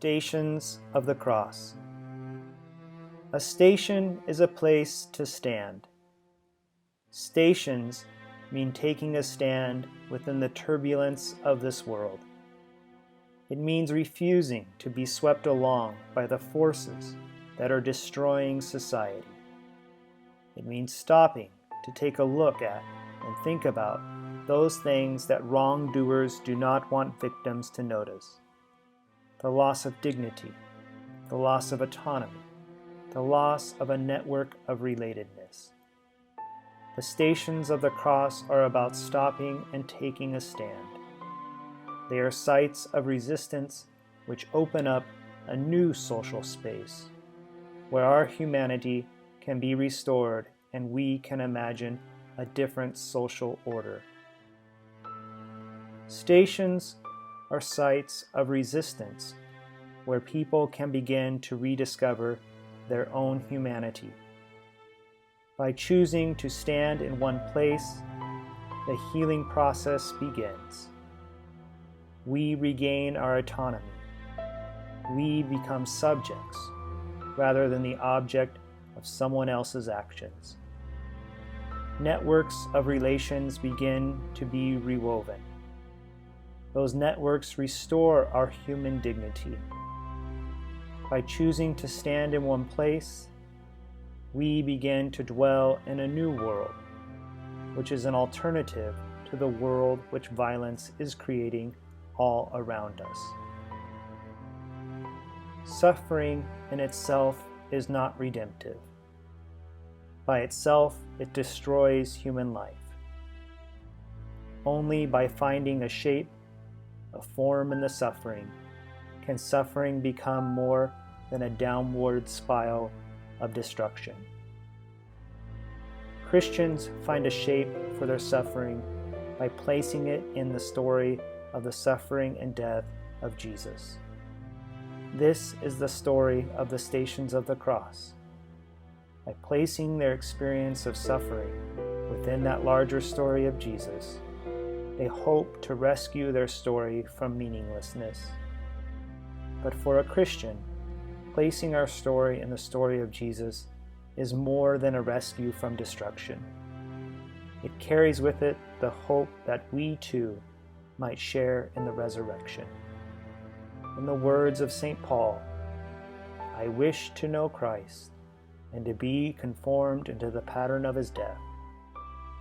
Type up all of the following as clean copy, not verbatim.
Stations of the Cross. A station is a place to stand. Stations mean taking a stand within the turbulence of this world. It means refusing to be swept along by the forces that are destroying society. It means stopping to take a look at and think about those things that wrongdoers do not want victims to notice. The loss of dignity, the loss of autonomy, the loss of a network of relatedness. The Stations of the Cross are about stopping and taking a stand. They are sites of resistance which open up a new social space where our humanity can be restored and we can imagine a different social order. Stations are sites of resistance where people can begin to rediscover their own humanity. By choosing to stand in one place, the healing process begins. We regain our autonomy. We become subjects rather than the object of someone else's actions. Networks of relations begin to be rewoven. Those networks restore our human dignity. By choosing to stand in one place, we begin to dwell in a new world, which is an alternative to the world which violence is creating all around us. Suffering in itself is not redemptive. By itself, it destroys human life. Only by finding a shape, a form in the suffering, can suffering become more than a downward spiral of destruction. Christians find a shape for their suffering by placing it in the story of the suffering and death of Jesus. This is the story of the Stations of the Cross. By placing their experience of suffering within that larger story of Jesus, they hope to rescue their story from meaninglessness. But for a Christian, placing our story in the story of Jesus is more than a rescue from destruction. It carries with it the hope that we too might share in the resurrection. In the words of St. Paul, "I wish to know Christ and to be conformed into the pattern of his death,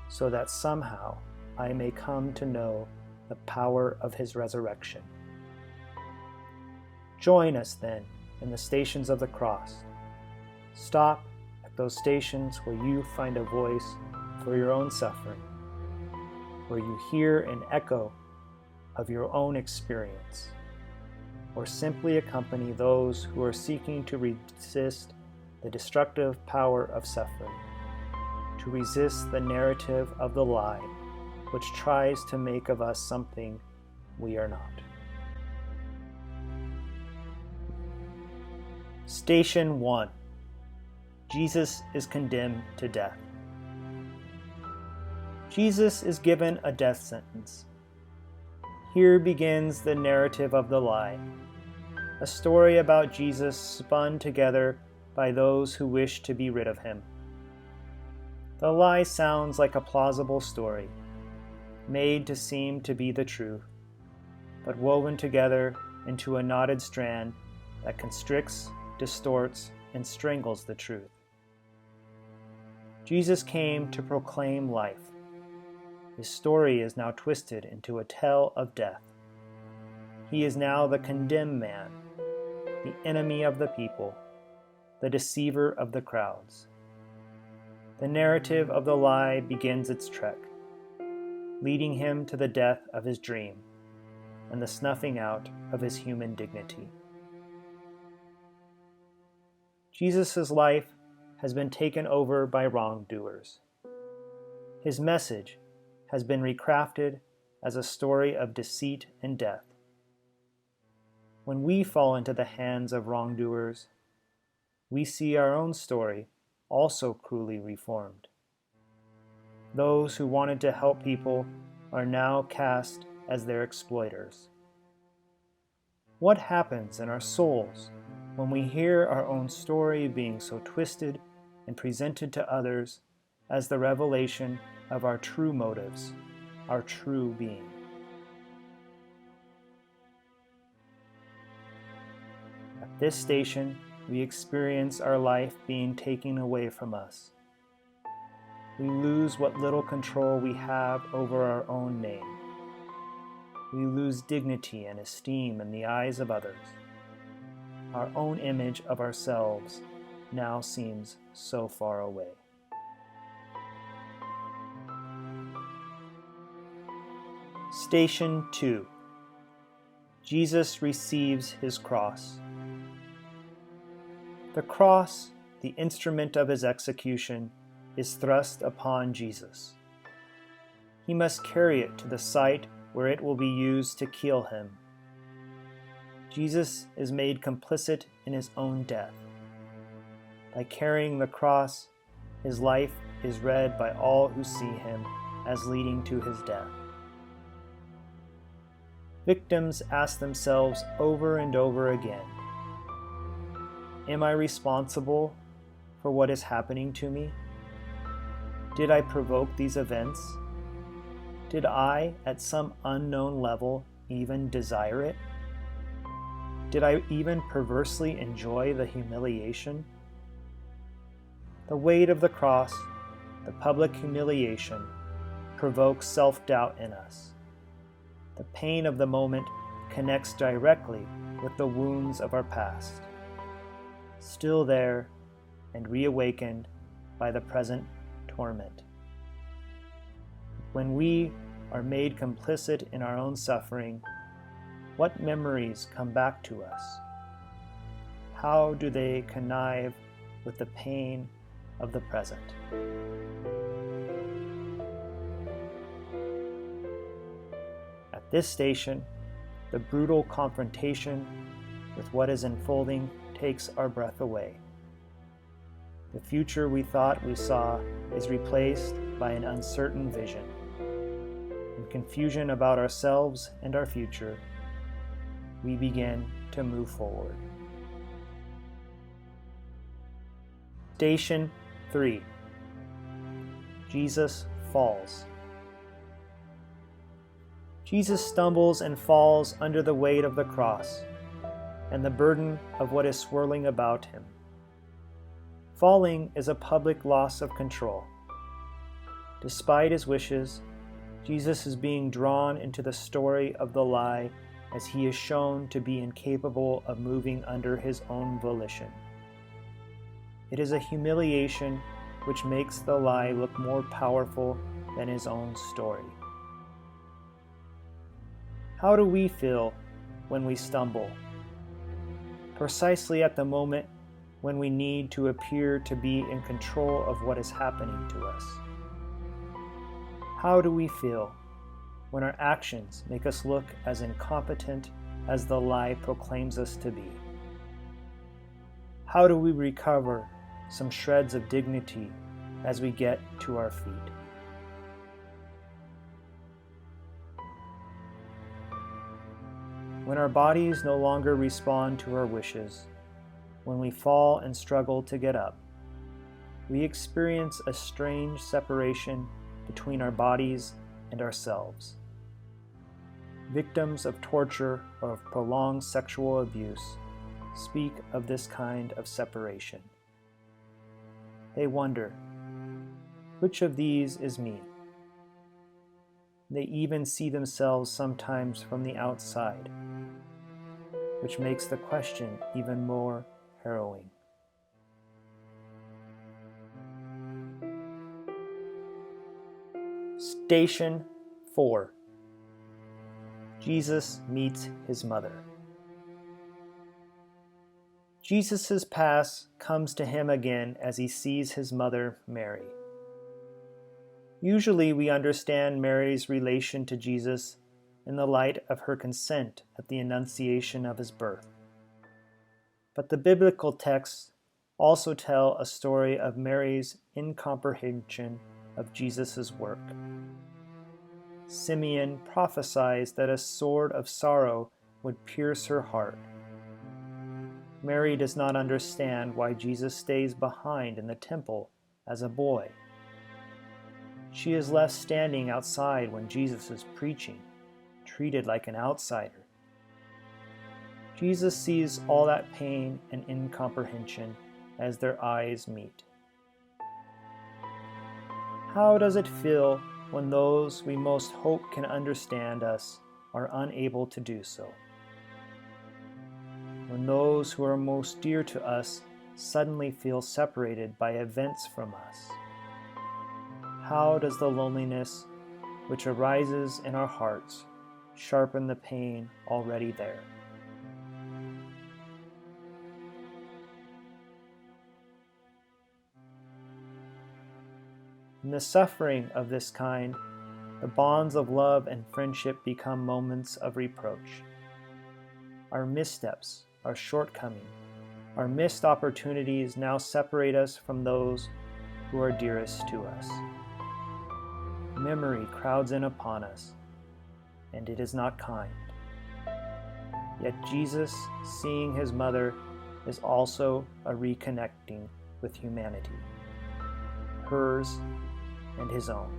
so that somehow I may come to know the power of his resurrection." Join us then in the Stations of the Cross. Stop at those stations where you find a voice for your own suffering, where you hear an echo of your own experience, or simply accompany those who are seeking to resist the destructive power of suffering, to resist the narrative of the lie which tries to make of us something we are not. Station 1. Jesus is condemned to death. Jesus is given a death sentence. Here begins the narrative of the lie, a story about Jesus spun together by those who wish to be rid of him. The lie sounds like a plausible story, made to seem to be the truth, but woven together into a knotted strand that constricts, distorts, and strangles the truth. Jesus came to proclaim life. His story is now twisted into a tale of death. He is now the condemned man, the enemy of the people, the deceiver of the crowds. The narrative of the lie begins its trek, leading him to the death of his dream and the snuffing out of his human dignity. Jesus' life has been taken over by wrongdoers. His message has been recrafted as a story of deceit and death. When we fall into the hands of wrongdoers, we see our own story also cruelly reformed. Those who wanted to help people are now cast as their exploiters. What happens in our souls when we hear our own story being so twisted and presented to others as the revelation of our true motives, our true being? At this station, we experience our life being taken away from us. We lose what little control we have over our own name. We lose dignity and esteem in the eyes of others. Our own image of ourselves now seems so far away. Station 2. Jesus receives his cross. The cross, the instrument of his execution, is thrust upon Jesus. He must carry it to the site where it will be used to kill him. Jesus is made complicit in his own death. By carrying the cross, his life is read by all who see him as leading to his death. Victims ask themselves over and over again, am I responsible for what is happening to me? Did I provoke these events? Did I, at some unknown level, even desire it? Did I even perversely enjoy the humiliation? The weight of the cross, the public humiliation, provokes self-doubt in us. The pain of the moment connects directly with the wounds of our past, still there and reawakened by the present torment. When we are made complicit in our own suffering, what memories come back to us? How do they connive with the pain of the present? At this station, the brutal confrontation with what is unfolding takes our breath away. The future we thought we saw is replaced by an uncertain vision. In confusion about ourselves and our future, we begin to move forward. Station 3. Jesus falls. Jesus stumbles and falls under the weight of the cross and the burden of what is swirling about him. Falling is a public loss of control. Despite his wishes, Jesus is being drawn into the story of the lie as he is shown to be incapable of moving under his own volition. It is a humiliation which makes the lie look more powerful than his own story. How do we feel when we stumble? Precisely at the moment when we need to appear to be in control of what is happening to us. How do we feel when our actions make us look as incompetent as the lie proclaims us to be? How do we recover some shreds of dignity as we get to our feet? When our bodies no longer respond to our wishes, when we fall and struggle to get up, we experience a strange separation between our bodies and ourselves. Victims of torture or of prolonged sexual abuse speak of this kind of separation. They wonder, which of these is me? They even see themselves sometimes from the outside, which makes the question even more harrowing. Station 4. Jesus meets his mother. Jesus' past comes to him again as he sees his mother, Mary. Usually we understand Mary's relation to Jesus in the light of her consent at the annunciation of his birth. But the biblical texts also tell a story of Mary's incomprehension of Jesus' work. Simeon prophesies that a sword of sorrow would pierce her heart. Mary does not understand why Jesus stays behind in the temple as a boy. She is left standing outside when Jesus is preaching, treated like an outsider. Jesus sees all that pain and incomprehension as their eyes meet. How does it feel when those we most hope can understand us are unable to do so? When those who are most dear to us suddenly feel separated by events from us? How does the loneliness which arises in our hearts sharpen the pain already there? In the suffering of this kind, the bonds of love and friendship become moments of reproach. Our missteps, our shortcomings, our missed opportunities now separate us from those who are dearest to us. Memory crowds in upon us, and it is not kind. Yet Jesus, seeing his mother, is also a reconnecting with humanity, hers and his own.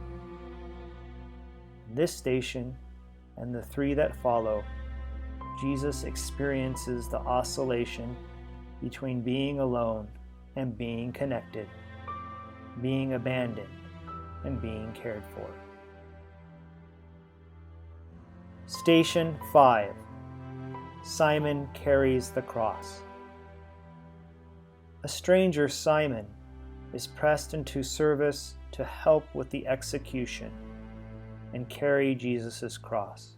In this station, and the three that follow, Jesus experiences the oscillation between being alone and being connected, being abandoned and being cared for. Station 5. Simon carries the cross. A stranger, Simon, is pressed into service to help with the execution and carry Jesus' cross.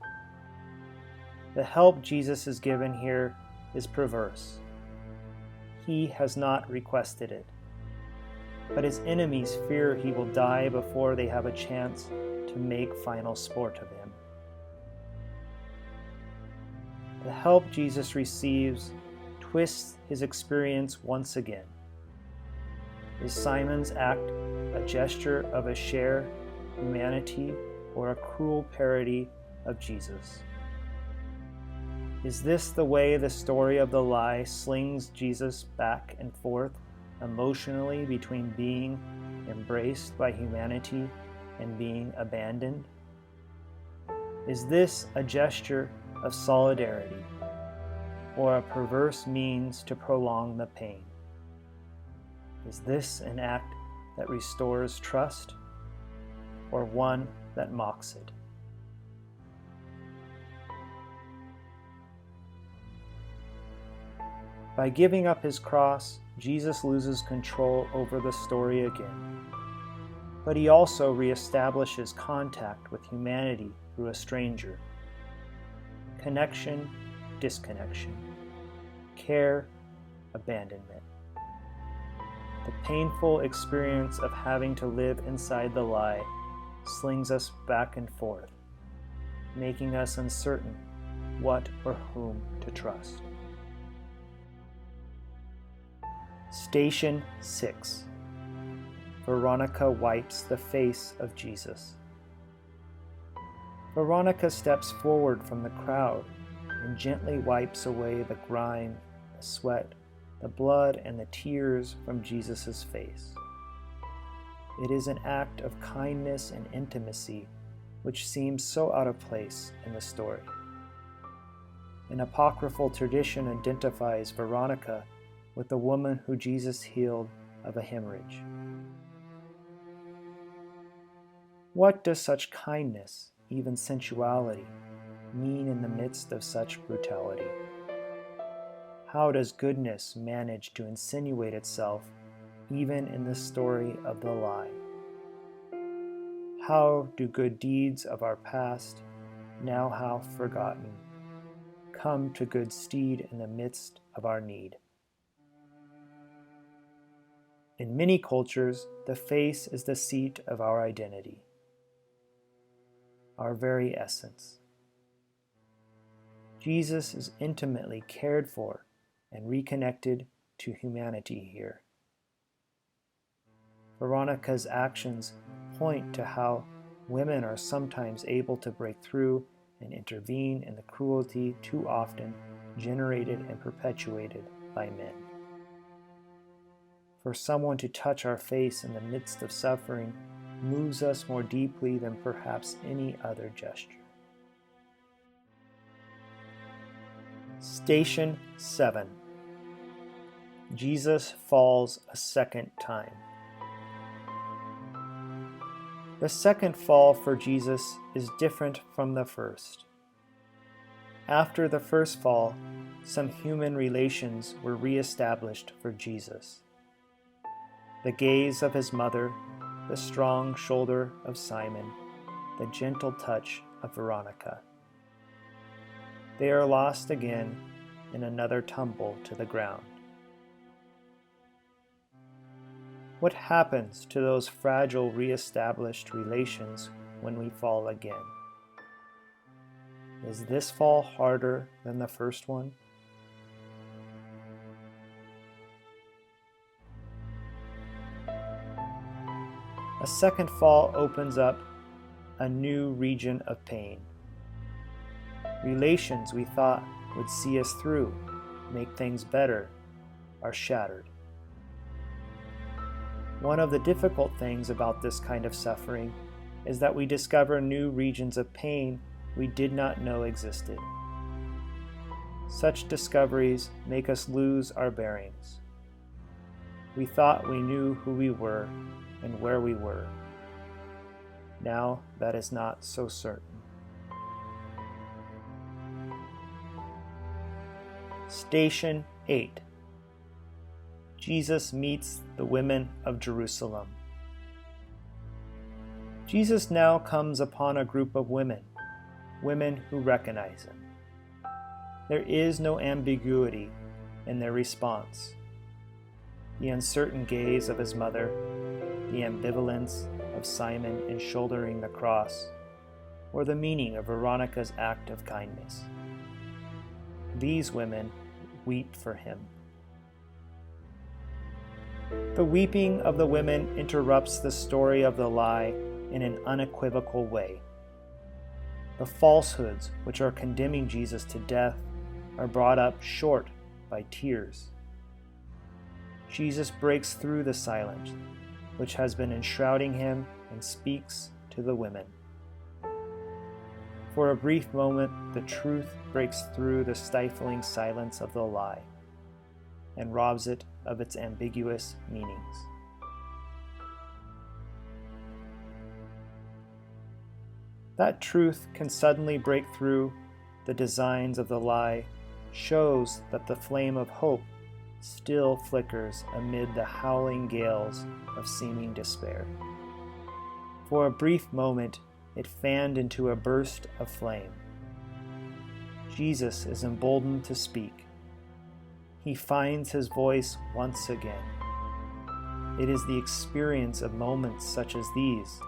The help Jesus is given here is perverse. He has not requested it, but his enemies fear he will die before they have a chance to make final sport of him. The help Jesus receives twists his experience once again. Is Simon's act a gesture of a shared humanity or a cruel parody of Jesus? Is this the way the story of the lie slings Jesus back and forth emotionally between being embraced by humanity and being abandoned? Is this a gesture of solidarity or a perverse means to prolong the pain? Is this an act that restores trust or one that mocks it? By giving up his cross, Jesus loses control over the story again. But he also reestablishes contact with humanity through a stranger. Connection, disconnection. Care, abandonment. The painful experience of having to live inside the lie slings us back and forth, making us uncertain what or whom to trust. Station 6. Veronica wipes the face of Jesus. Veronica steps forward from the crowd and gently wipes away the grime, the sweat, the blood, and the tears from Jesus' face. It is an act of kindness and intimacy which seems so out of place in the story. An apocryphal tradition identifies Veronica with the woman who Jesus healed of a hemorrhage. What does such kindness, even sensuality, mean in the midst of such brutality? How does goodness manage to insinuate itself even in the story of the lie? How do good deeds of our past, now half forgotten, come to good stead in the midst of our need? In many cultures, the face is the seat of our identity, our very essence. Jesus is intimately cared for and reconnected to humanity here. Veronica's actions point to how women are sometimes able to break through and intervene in the cruelty too often generated and perpetuated by men. For someone to touch our face in the midst of suffering moves us more deeply than perhaps any other gesture. Station 7. Jesus falls a second time. The second fall for Jesus is different from the first. After the first fall, some human relations were reestablished for Jesus. The gaze of his mother, the strong shoulder of Simon, the gentle touch of Veronica. They are lost again in another tumble to the ground. What happens to those fragile reestablished relations when we fall again? Is this fall harder than the first one? A second fall opens up a new region of pain. Relations we thought would see us through, make things better, are shattered. One of the difficult things about this kind of suffering is that we discover new regions of pain we did not know existed. Such discoveries make us lose our bearings. We thought we knew who we were and where we were. Now that is not so certain. Station 8. Jesus meets the women of Jerusalem. Jesus now comes upon a group of women who recognize him. There is no ambiguity in their response. The uncertain gaze of his mother, the ambivalence of Simon in shouldering the cross, or the meaning of Veronica's act of kindness. These women weep for him. The weeping of the women interrupts the story of the lie in an unequivocal way. The falsehoods which are condemning Jesus to death are brought up short by tears. Jesus breaks through the silence which has been enshrouding him and speaks to the women. For a brief moment, the truth breaks through the stifling silence of the lie and robs it of its ambiguous meanings. That truth can suddenly break through the designs of the lie, shows that the flame of hope still flickers amid the howling gales of seeming despair. For a brief moment, it fanned into a burst of flame. Jesus is emboldened to speak. He finds his voice once again. It is the experience of moments such as these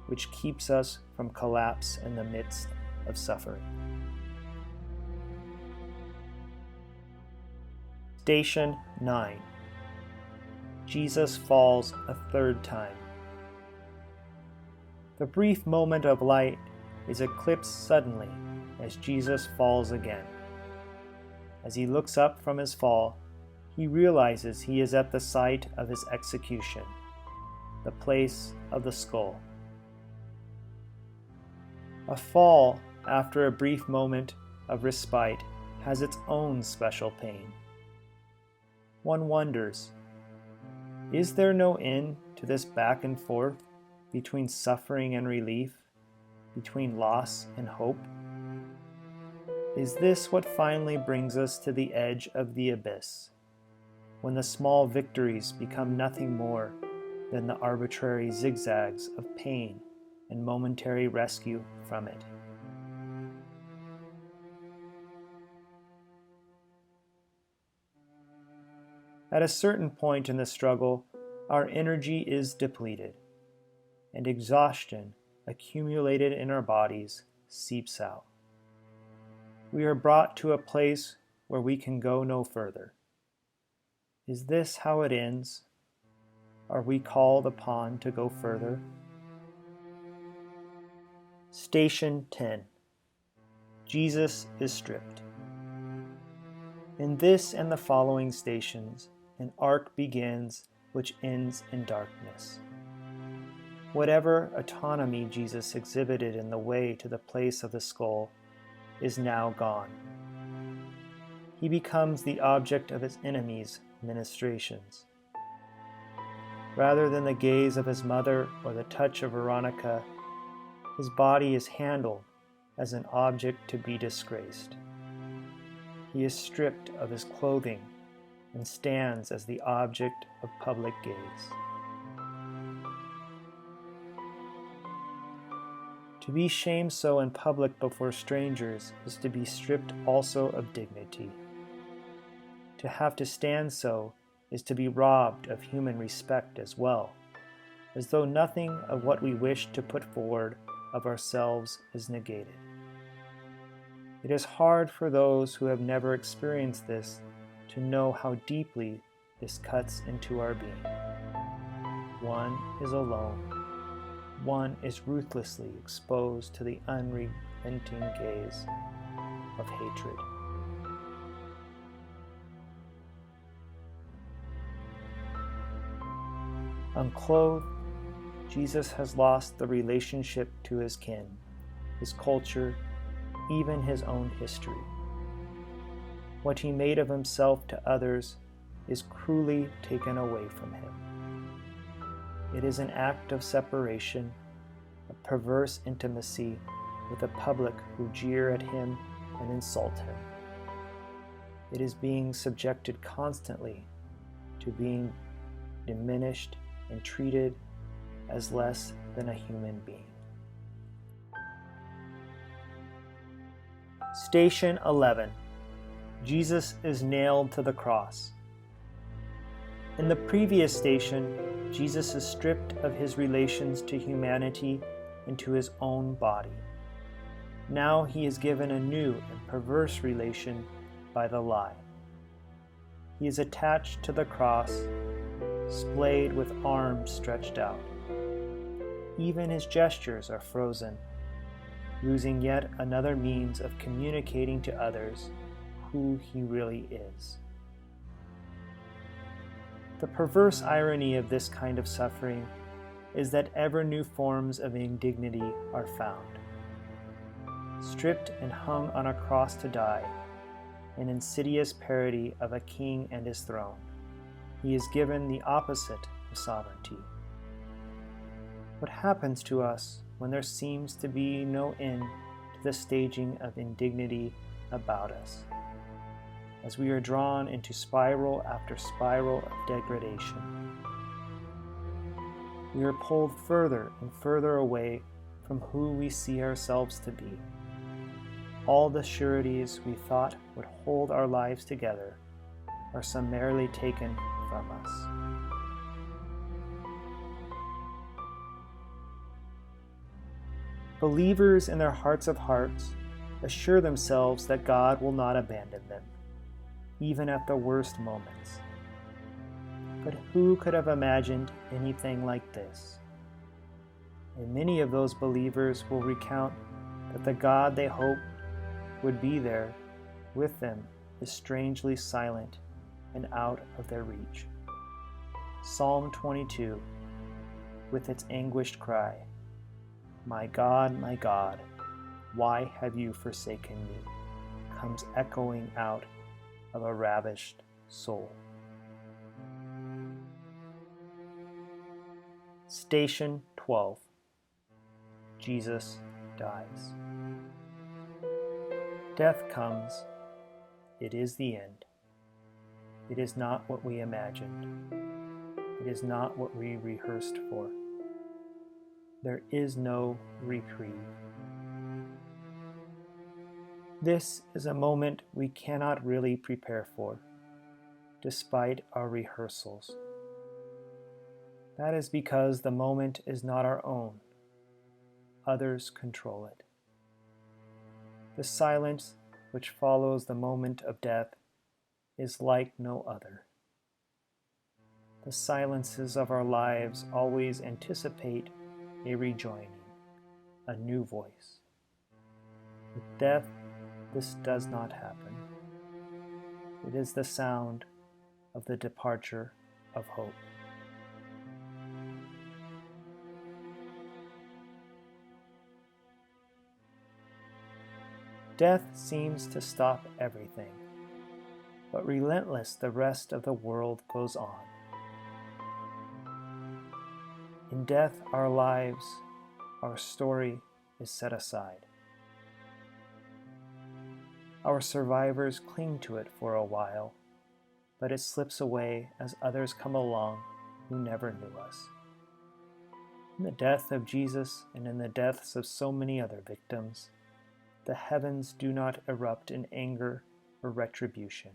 which keeps us from collapse in the midst of suffering. Station 9. Jesus falls a third time. The brief moment of light is eclipsed suddenly as Jesus falls again. As he looks up from his fall, he realizes he is at the site of his execution, the place of the skull. A fall after a brief moment of respite has its own special pain. One wonders, is there no end to this back and forth between suffering and relief, between loss and hope? Is this what finally brings us to the edge of the abyss, when the small victories become nothing more than the arbitrary zigzags of pain and momentary rescue from it? At a certain point in the struggle, our energy is depleted, and exhaustion accumulated in our bodies seeps out. We are brought to a place where we can go no further. Is this how it ends? Are we called upon to go further? Station 10. Jesus is stripped. In this and the following stations, an arc begins which ends in darkness. Whatever autonomy Jesus exhibited in the way to the place of the skull is now gone. He becomes the object of his enemies' ministrations. Rather than the gaze of his mother or the touch of Veronica, his body is handled as an object to be disgraced. He is stripped of his clothing and stands as the object of public gaze. To be shamed so in public before strangers is to be stripped also of dignity. To have to stand so is to be robbed of human respect as well, as though nothing of what we wish to put forward of ourselves is negated. It is hard for those who have never experienced this to know how deeply this cuts into our being. One is alone. One is ruthlessly exposed to the unrelenting gaze of hatred. Unclothed, Jesus has lost the relationship to his kin, his culture, even his own history. What he made of himself to others is cruelly taken away from him. It is an act of separation, a perverse intimacy with a public who jeer at him and insult him. It is being subjected constantly to being diminished and treated as less than a human being. Station 11. Jesus is nailed to the cross. In the previous station, Jesus is stripped of his relations to humanity and to his own body. Now he is given a new and perverse relation by the lie. He is attached to the cross, splayed with arms stretched out. Even his gestures are frozen, losing yet another means of communicating to others who he really is. The perverse irony of this kind of suffering is that ever new forms of indignity are found. Stripped and hung on a cross to die, an insidious parody of a king and his throne, he is given the opposite of sovereignty. What happens to us when there seems to be no end to the staging of indignity about us, as we are drawn into spiral after spiral of degradation? We are pulled further and further away from who we see ourselves to be. All the sureties we thought would hold our lives together are summarily taken from us. Believers in their hearts of hearts assure themselves that God will not abandon them, even at the worst moments. But who could have imagined anything like this? And many of those believers will recount that the God they hoped would be there with them is strangely silent and out of their reach. Psalm 22, with its anguished cry, my God, why have you forsaken me?" comes echoing out of a ravished soul. Station 12. Jesus dies. Death comes. It is the end. It is not what we imagined. It is not what we rehearsed for. There is no reprieve. This is a moment we cannot really prepare for, despite our rehearsals. That is because the moment is not our own. Others control it. The silence which follows the moment of death is like no other. The silences of our lives always anticipate a rejoining, a new voice. With death, this does not happen. It is the sound of the departure of hope. Death seems to stop everything, but relentless the rest of the world goes on. In death, our lives, our story is set aside. Our survivors cling to it for a while, but it slips away as others come along who never knew us. In the death of Jesus and in the deaths of so many other victims, the heavens do not erupt in anger or retribution.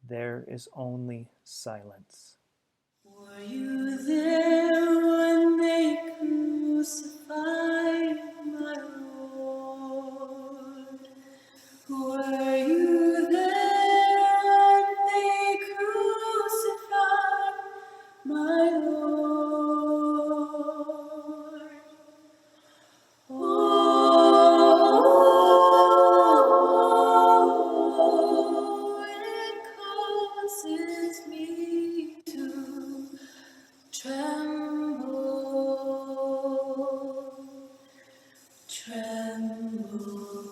There is only silence. Were you there when they crucified my Lord? Were you there when they crucified my Lord? Oh, it causes me to tremble, tremble.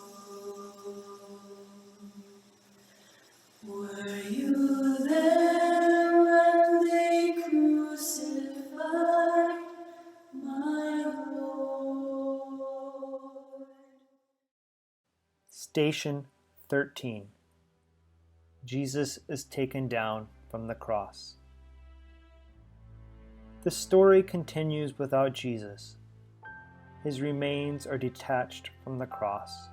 Were you there when they crucified my Lord? Station 13. Jesus is taken down from the cross. The story continues without Jesus. His remains are detached from the cross.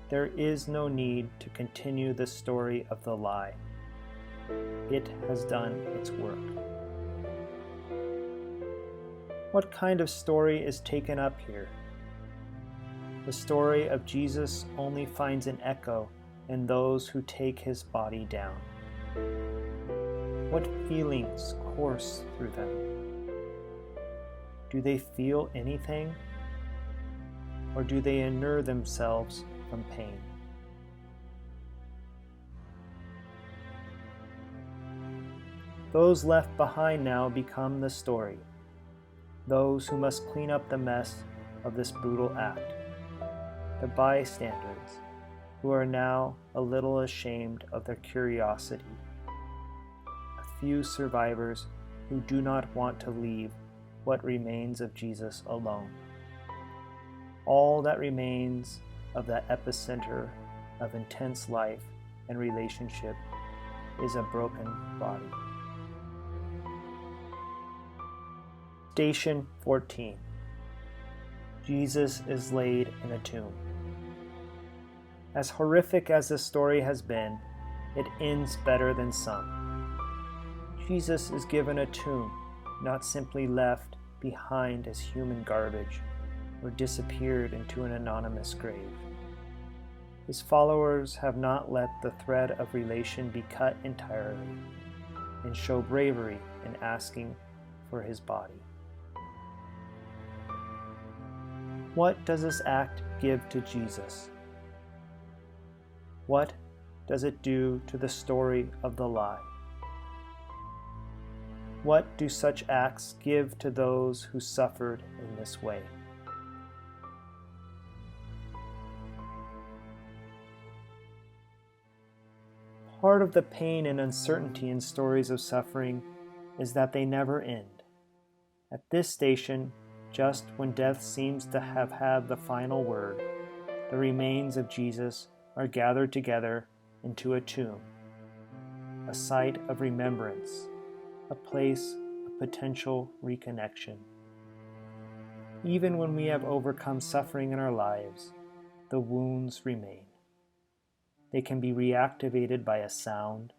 There is no need to continue the story of the lie. It has done its work. What kind of story is taken up here? The story of Jesus only finds an echo in those who take his body down. What feelings course through them? Do they feel anything? Or do they inure themselves from pain? Those left behind now become the story, those who must clean up the mess of this brutal act, the bystanders who are now a little ashamed of their curiosity, a few survivors who do not want to leave what remains of Jesus alone. All that remains of that epicenter of intense life and relationship is a broken body. Station 14. Jesus is laid in a tomb. As horrific as this story has been, it ends better than some. Jesus is given a tomb, not simply left behind as human garbage or disappeared into an anonymous grave. His followers have not let the thread of relation be cut entirely and show bravery in asking for his body. What does this act give to Jesus? What does it do to the story of the lie? What do such acts give to those who suffered in this way? Part of the pain and uncertainty in stories of suffering is that they never end. At this station, just when death seems to have had the final word, the remains of Jesus are gathered together into a tomb, a site of remembrance, a place of potential reconnection. Even when we have overcome suffering in our lives, the wounds remain. They can be reactivated by a sound,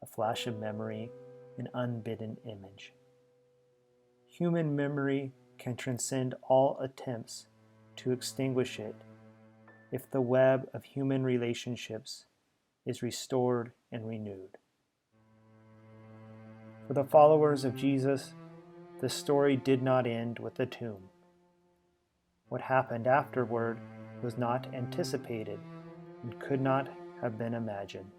a flash of memory, an unbidden image. Human memory can transcend all attempts to extinguish it if the web of human relationships is restored and renewed. For the followers of Jesus, the story did not end with the tomb. What happened afterward was not anticipated and could not have been imagined.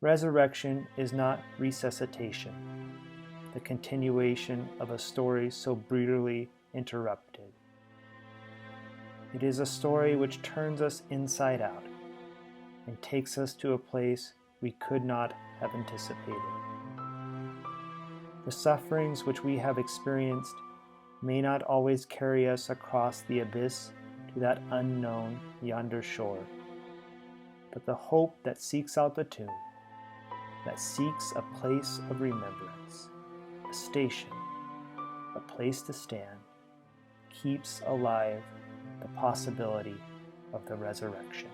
Resurrection is not resuscitation, the continuation of a story so brutally interrupted. It is a story which turns us inside out and takes us to a place we could not have anticipated. The sufferings which we have experienced may not always carry us across the abyss to that unknown yonder shore, but the hope that seeks out the tomb, that seeks a place of remembrance, a station, a place to stand, keeps alive the possibility of the resurrection.